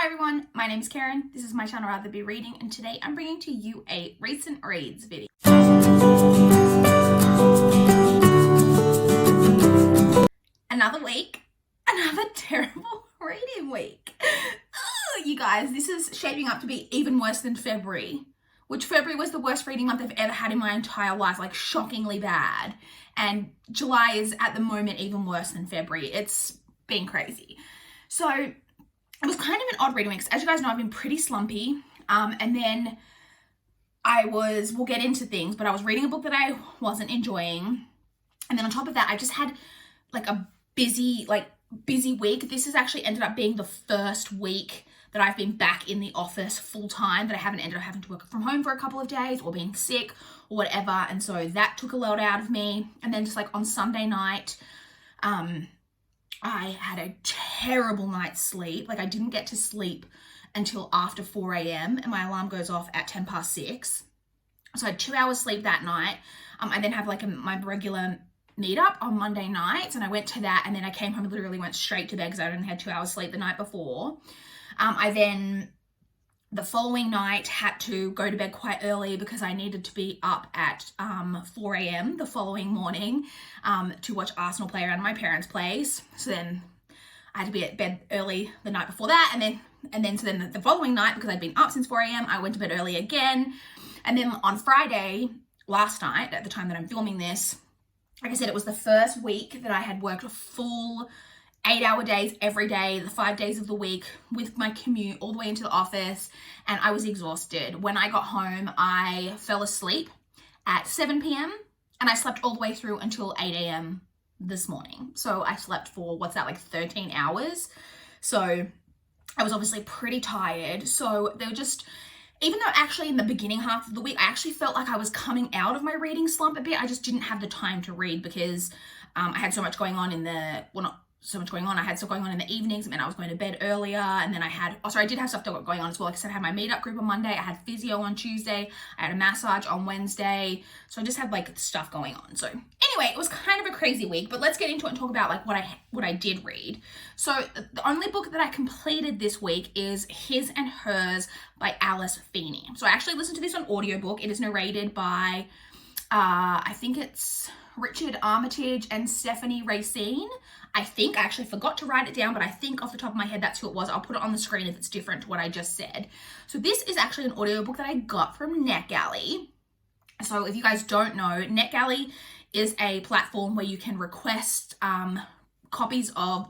Hi everyone, my name is Karen, this is my channel Rather Be Reading, and today I'm bringing to you a recent reads video. Another week, another terrible reading week. Ugh, you guys, this is shaping up to be even worse than February, which February was the worst reading month I've ever had in my entire life, like shockingly bad. And July is at the moment even worse than February. It's been crazy. So it was kind of an odd reading week. As you guys know, I've been pretty slumpy. And then we'll get into things, but I was reading a book that I wasn't enjoying. And then on top of that, I just had like a busy week. This has actually ended up being the first week that I've been back in the office full time, that I haven't ended up having to work from home for a couple of days or being sick or whatever. And so that took a lot out of me. And then just like on Sunday night, I had a terrible night's sleep. Like I didn't get to sleep until after 4 a.m. and my alarm goes off at 6:10. So I had 2 hours sleep that night. I then have like my regular meetup on Monday nights, and I went to that, and then I came home and literally went straight to bed because I only had 2 hours sleep the night before. I then the following night had to go to bed quite early because I needed to be up at 4 a.m. the following morning to watch Arsenal play around my parents' place. So then I had to be at bed early the night before that, and then the following night, because I'd been up since 4 a.m., I went to bed early again. And then on Friday, last night, at the time that I'm filming this, like I said, it was the first week that I had worked a full 8-hour days every day, the 5 days of the week, with my commute all the way into the office, and I was exhausted. When I got home, I fell asleep at 7 p.m. and I slept all the way through until 8 a.m. this morning. So I slept for, 13 hours. So I was obviously pretty tired. So they were just, even though actually in the beginning half of the week, I actually felt like I was coming out of my reading slump a bit. I just didn't have the time to read because I had so much going on I had stuff going on in the evenings. It meant I was going to bed earlier, and then I did have stuff going on as well. Like I said, I had my meetup group on Monday, I had physio on Tuesday, I had a massage on Wednesday, so I just had like stuff going on. So anyway, it was kind of a crazy week, but let's get into it and talk about like what I did read. So the only book that I completed this week is His and Hers by Alice Feeney. So I actually listened to this on audiobook. It is narrated by I think it's Richard Armitage and Stephanie Racine. I actually forgot to write it down, but I think off the top of my head that's who it was. I'll put it on the screen if it's different to what I just said. So this is actually an audiobook that I got from NetGalley. So if you guys don't know, NetGalley is a platform where you can request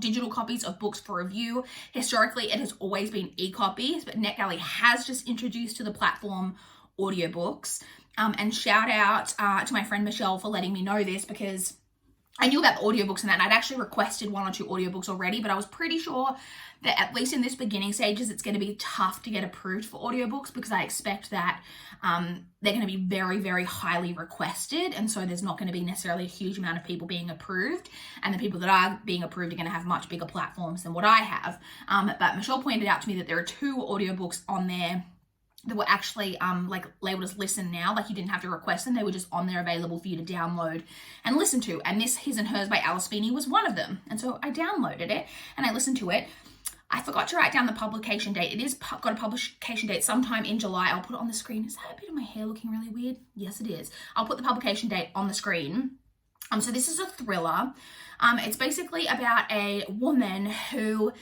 digital copies of books for review. Historically, it has always been e-copies, but NetGalley has just introduced to the platform audiobooks. And shout out to my friend Michelle for letting me know this, because I knew about the audiobooks and that, and I'd actually requested 1 or 2 audiobooks already, but I was pretty sure that at least in this beginning stages, it's going to be tough to get approved for audiobooks, because I expect that they're going to be very, very highly requested. And so there's not going to be necessarily a huge amount of people being approved. And the people that are being approved are going to have much bigger platforms than what I have. But Michelle pointed out to me that there are 2 audiobooks on there that were actually labeled as listen now. Like you didn't have to request them, they were just on there available for you to download and listen to. And this His and Hers by Alice Feeney was one of them. And so I downloaded it and I listened to it. I forgot to write down the publication date. It is got a publication date sometime in July. I'll put it on the screen. Is that a bit of my hair looking really weird? Yes, it is. I'll put the publication date on the screen. So this is a thriller. It's basically about a woman who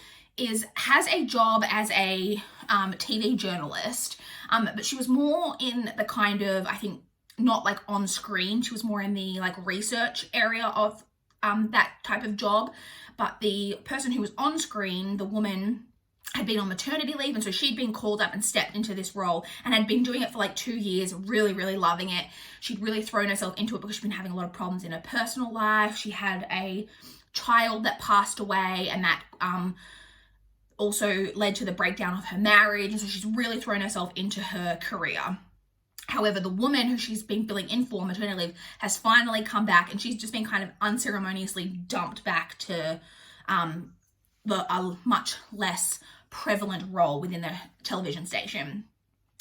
has a job as a TV journalist, but she was more in the kind of, I think, not like on screen. She was more in the like research area of that type of job. But the person who was on screen, the woman, had been on maternity leave, and so she'd been called up and stepped into this role and had been doing it for like 2 years, really, really loving it. She'd really thrown herself into it because she'd been having a lot of problems in her personal life. She had a child that passed away, and that also led to the breakdown of her marriage, and so she's really thrown herself into her career. However, the woman who she's been filling in for maternity leave has finally come back, and she's just been kind of unceremoniously dumped back to a much less prevalent role within the television station.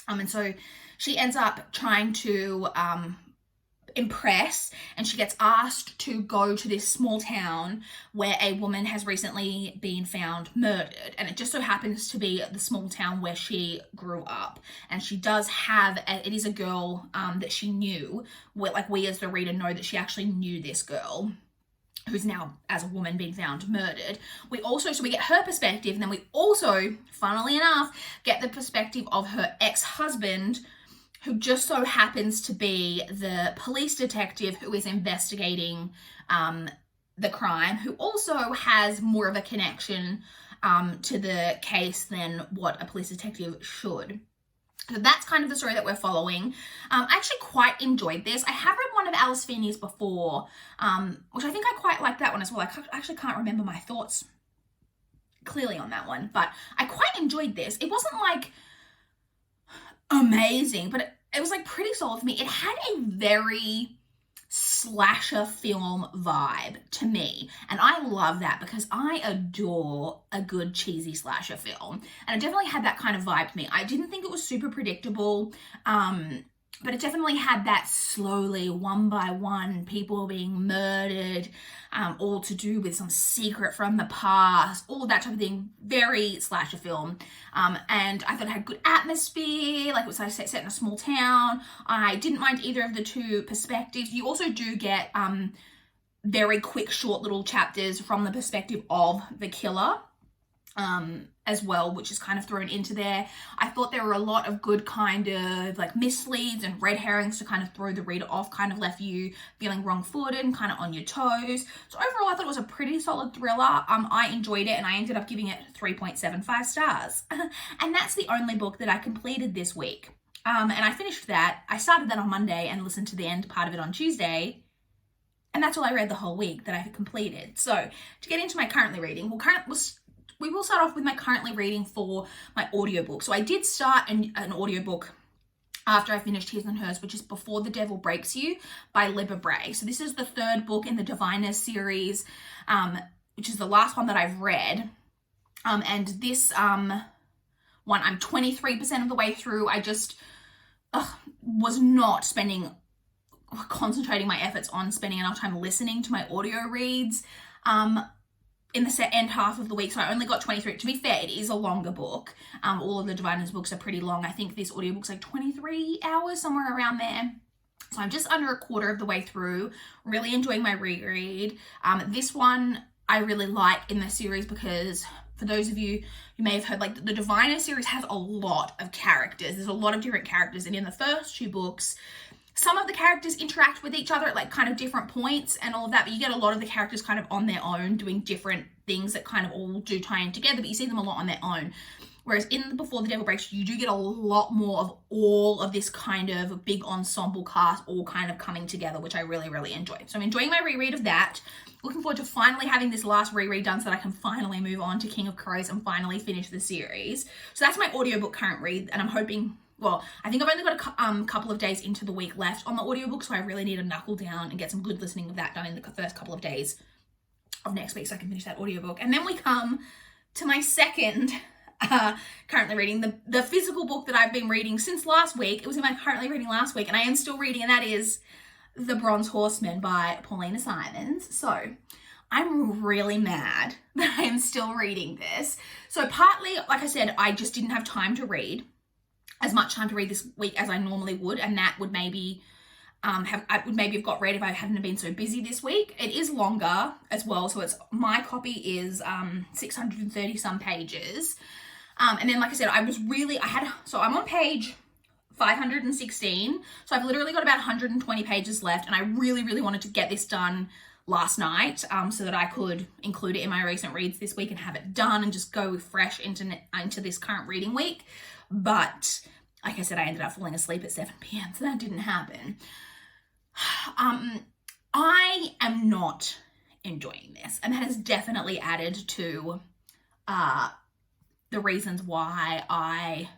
And so she ends up trying to impress, and she gets asked to go to this small town where a woman has recently been found murdered, and it just so happens to be the small town where she grew up. And she does have it is a girl that she knew, where, like, we as the reader know that she actually knew this girl who's now, as a woman, been found murdered. We get her perspective, and then we also, funnily enough, get the perspective of her ex-husband, who just so happens to be the police detective who is investigating the crime, who also has more of a connection to the case than what a police detective should. So that's kind of the story that we're following. I actually quite enjoyed this. I have read one of Alice Feeney's before, which I think I quite liked that one as well. I actually can't remember my thoughts clearly on that one, but I quite enjoyed this. It wasn't like amazing, but it was like pretty solid for me. It had a very slasher film vibe to me, and I love that because I adore a good cheesy slasher film, and it definitely had that kind of vibe to me. I didn't think it was super predictable, but it definitely had that slowly, one by one, people being murdered, all to do with some secret from the past, all that type of thing. Very slasher film. And I thought it had good atmosphere, like it was set in a small town. I didn't mind either of the two perspectives. You also do get very quick, short little chapters from the perspective of the killer. As well, which is kind of thrown into there. I thought there were a lot of good kind of like misleads and red herrings to kind of throw the reader off, kind of left you feeling wrong-footed and kind of on your toes. So overall, I thought it was a pretty solid thriller. I enjoyed it, and I ended up giving it 3.75 stars. And that's the only book that I completed this week. And I finished that. I started that on Monday and listened to the end part of it on Tuesday. And that's all I read the whole week that I had completed. So to get into my currently reading, we will start off with my currently reading for my audiobook. So I did start an audiobook after I finished His and Hers, which is Before the Devil Breaks You by Libba Bray. So this is the third book in the Diviners series, which is the last one that I've read. And this one, I'm 23% of the way through. I just was not concentrating my efforts on spending enough time listening to my audio reads. In the end half of the week, so I only got 23. To be fair, it is a longer book. All of the Diviners books are pretty long. I think this audiobook's like 23 hours, somewhere around there. So I'm just under a quarter of the way through, really enjoying my reread. This one I really like in the series because for those of you who may have heard, like the Diviner series has a lot of characters. There's a lot of different characters, and in the first two books, some of the characters interact with each other at like kind of different points and all of that, but you get a lot of the characters kind of on their own doing different things that kind of all do tie in together, but you see them a lot on their own. Whereas in Before the Devil Breaks You, you do get a lot more of all of this kind of big ensemble cast all kind of coming together, which I really, really enjoy. So I'm enjoying my reread of that. Looking forward to finally having this last reread done so that I can finally move on to King of Crows and finally finish the series. So that's my audiobook current read, and I'm hoping, well, I think I've only got a couple of days into the week left on the audiobook, so I really need to knuckle down and get some good listening of that done in the first couple of days of next week so I can finish that audiobook. And then we come to my second currently reading, the physical book that I've been reading since last week. It was in my currently reading last week, and I am still reading, and that is The Bronze Horseman by Paulina Simons. So I'm really mad that I am still reading this. So partly, like I said, I just didn't have time to read as much time to read this week as I normally would, and that would maybe have got read if I hadn't been so busy this week. It is longer as well, so my copy is 630 some pages, and then like I said, so I'm on page 516, so I've literally got about 120 pages left, and I really, really wanted to get this done last night so that I could include it in my recent reads this week and have it done and just go fresh into this current reading week. But like I said, I ended up falling asleep at 7 p.m, so that didn't happen. I am not enjoying this, and that has definitely added to the reasons why I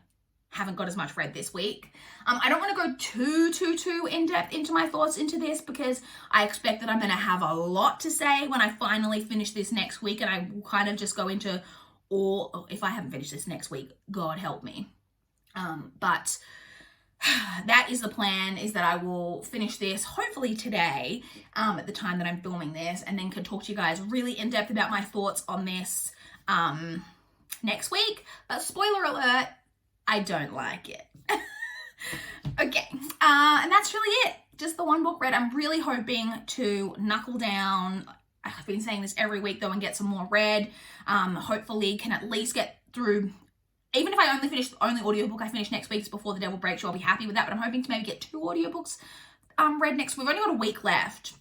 haven't got as much read this week. I don't want to go too in-depth into my thoughts into this because I expect that I'm going to have a lot to say when I finally finish this next week, and I will kind of just go into if I haven't finished this next week, God help me. But that is the plan, is that I will finish this hopefully today at the time that I'm filming this, and then can talk to you guys really in depth about my thoughts on this next week. But spoiler alert, I don't like it. Okay, and that's really it. Just the one book read. I'm really hoping to knuckle down. I've been saying this every week though, and get some more read. Hopefully can at least get through. Even if I only finish the only audiobook I finish next week is Before the Devil Breaks You, I'll be happy with that. But I'm hoping to maybe get 2 audiobooks read next week. We've only got a week left,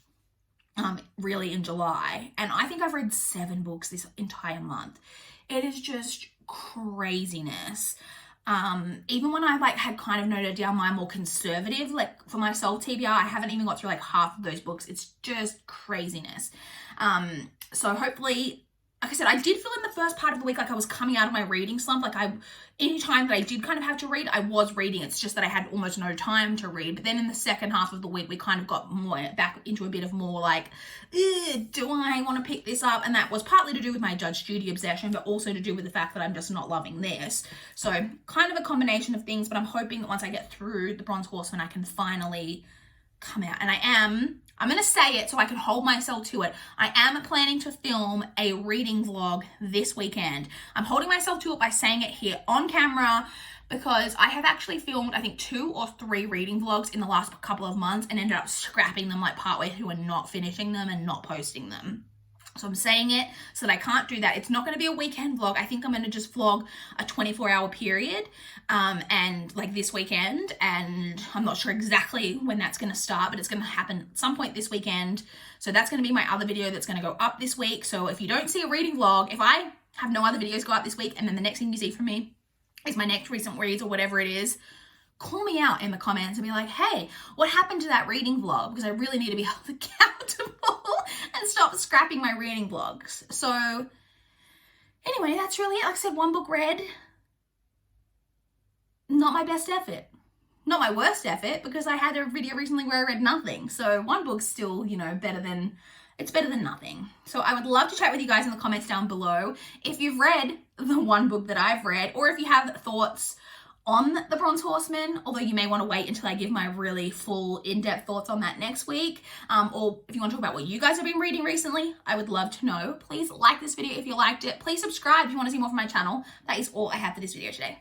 really, in July. And I think I've read 7 books this entire month. It is just craziness. Even when I had kind of noted down my more conservative, for my soul TBR, I haven't even got through half of those books. It's just craziness. So hopefully, like I said, I did feel in the first part of the week like I was coming out of my reading slump. Any time that I did kind of have to read, I was reading. It's just that I had almost no time to read. But then in the second half of the week, we kind of got more back into a bit of more do I want to pick this up? And that was partly to do with my Judge Judy obsession, but also to do with the fact that I'm just not loving this. So kind of a combination of things, but I'm hoping that once I get through The Bronze Horseman, I can finally come out. And I'm going to say it so I can hold myself to it. I am planning to film a reading vlog this weekend. I'm holding myself to it by saying it here on camera, because I have actually filmed, I think, 2 or 3 reading vlogs in the last couple of months and ended up scrapping them partway through and not finishing them and not posting them. So I'm saying it so that I can't do that. It's not going to be a weekend vlog. I think I'm going to just vlog a 24-hour period and this weekend. And I'm not sure exactly when that's going to start, but it's going to happen at some point this weekend. So that's going to be my other video that's going to go up this week. So if you don't see a reading vlog, if I have no other videos go up this week and then the next thing you see from me is my next recent reads or whatever it is, call me out in the comments and be like, hey, what happened to that reading vlog? Because I really need to be held accountable and stop scrapping my reading vlogs. So anyway, that's really it. Like I said, 1 book read. Not my best effort. Not my worst effort, because I had a video recently where I read nothing. So 1 book's still, better than nothing. So I would love to chat with you guys in the comments down below if you've read the 1 book that I've read, or if you have thoughts on The Bronze Horseman, although you may want to wait until I give my really full in-depth thoughts on that next week. Or if you want to talk about what you guys have been reading recently, I would love to know. Please like this video if you liked it. Please subscribe if you want to see more from my channel. That is all I have for this video today.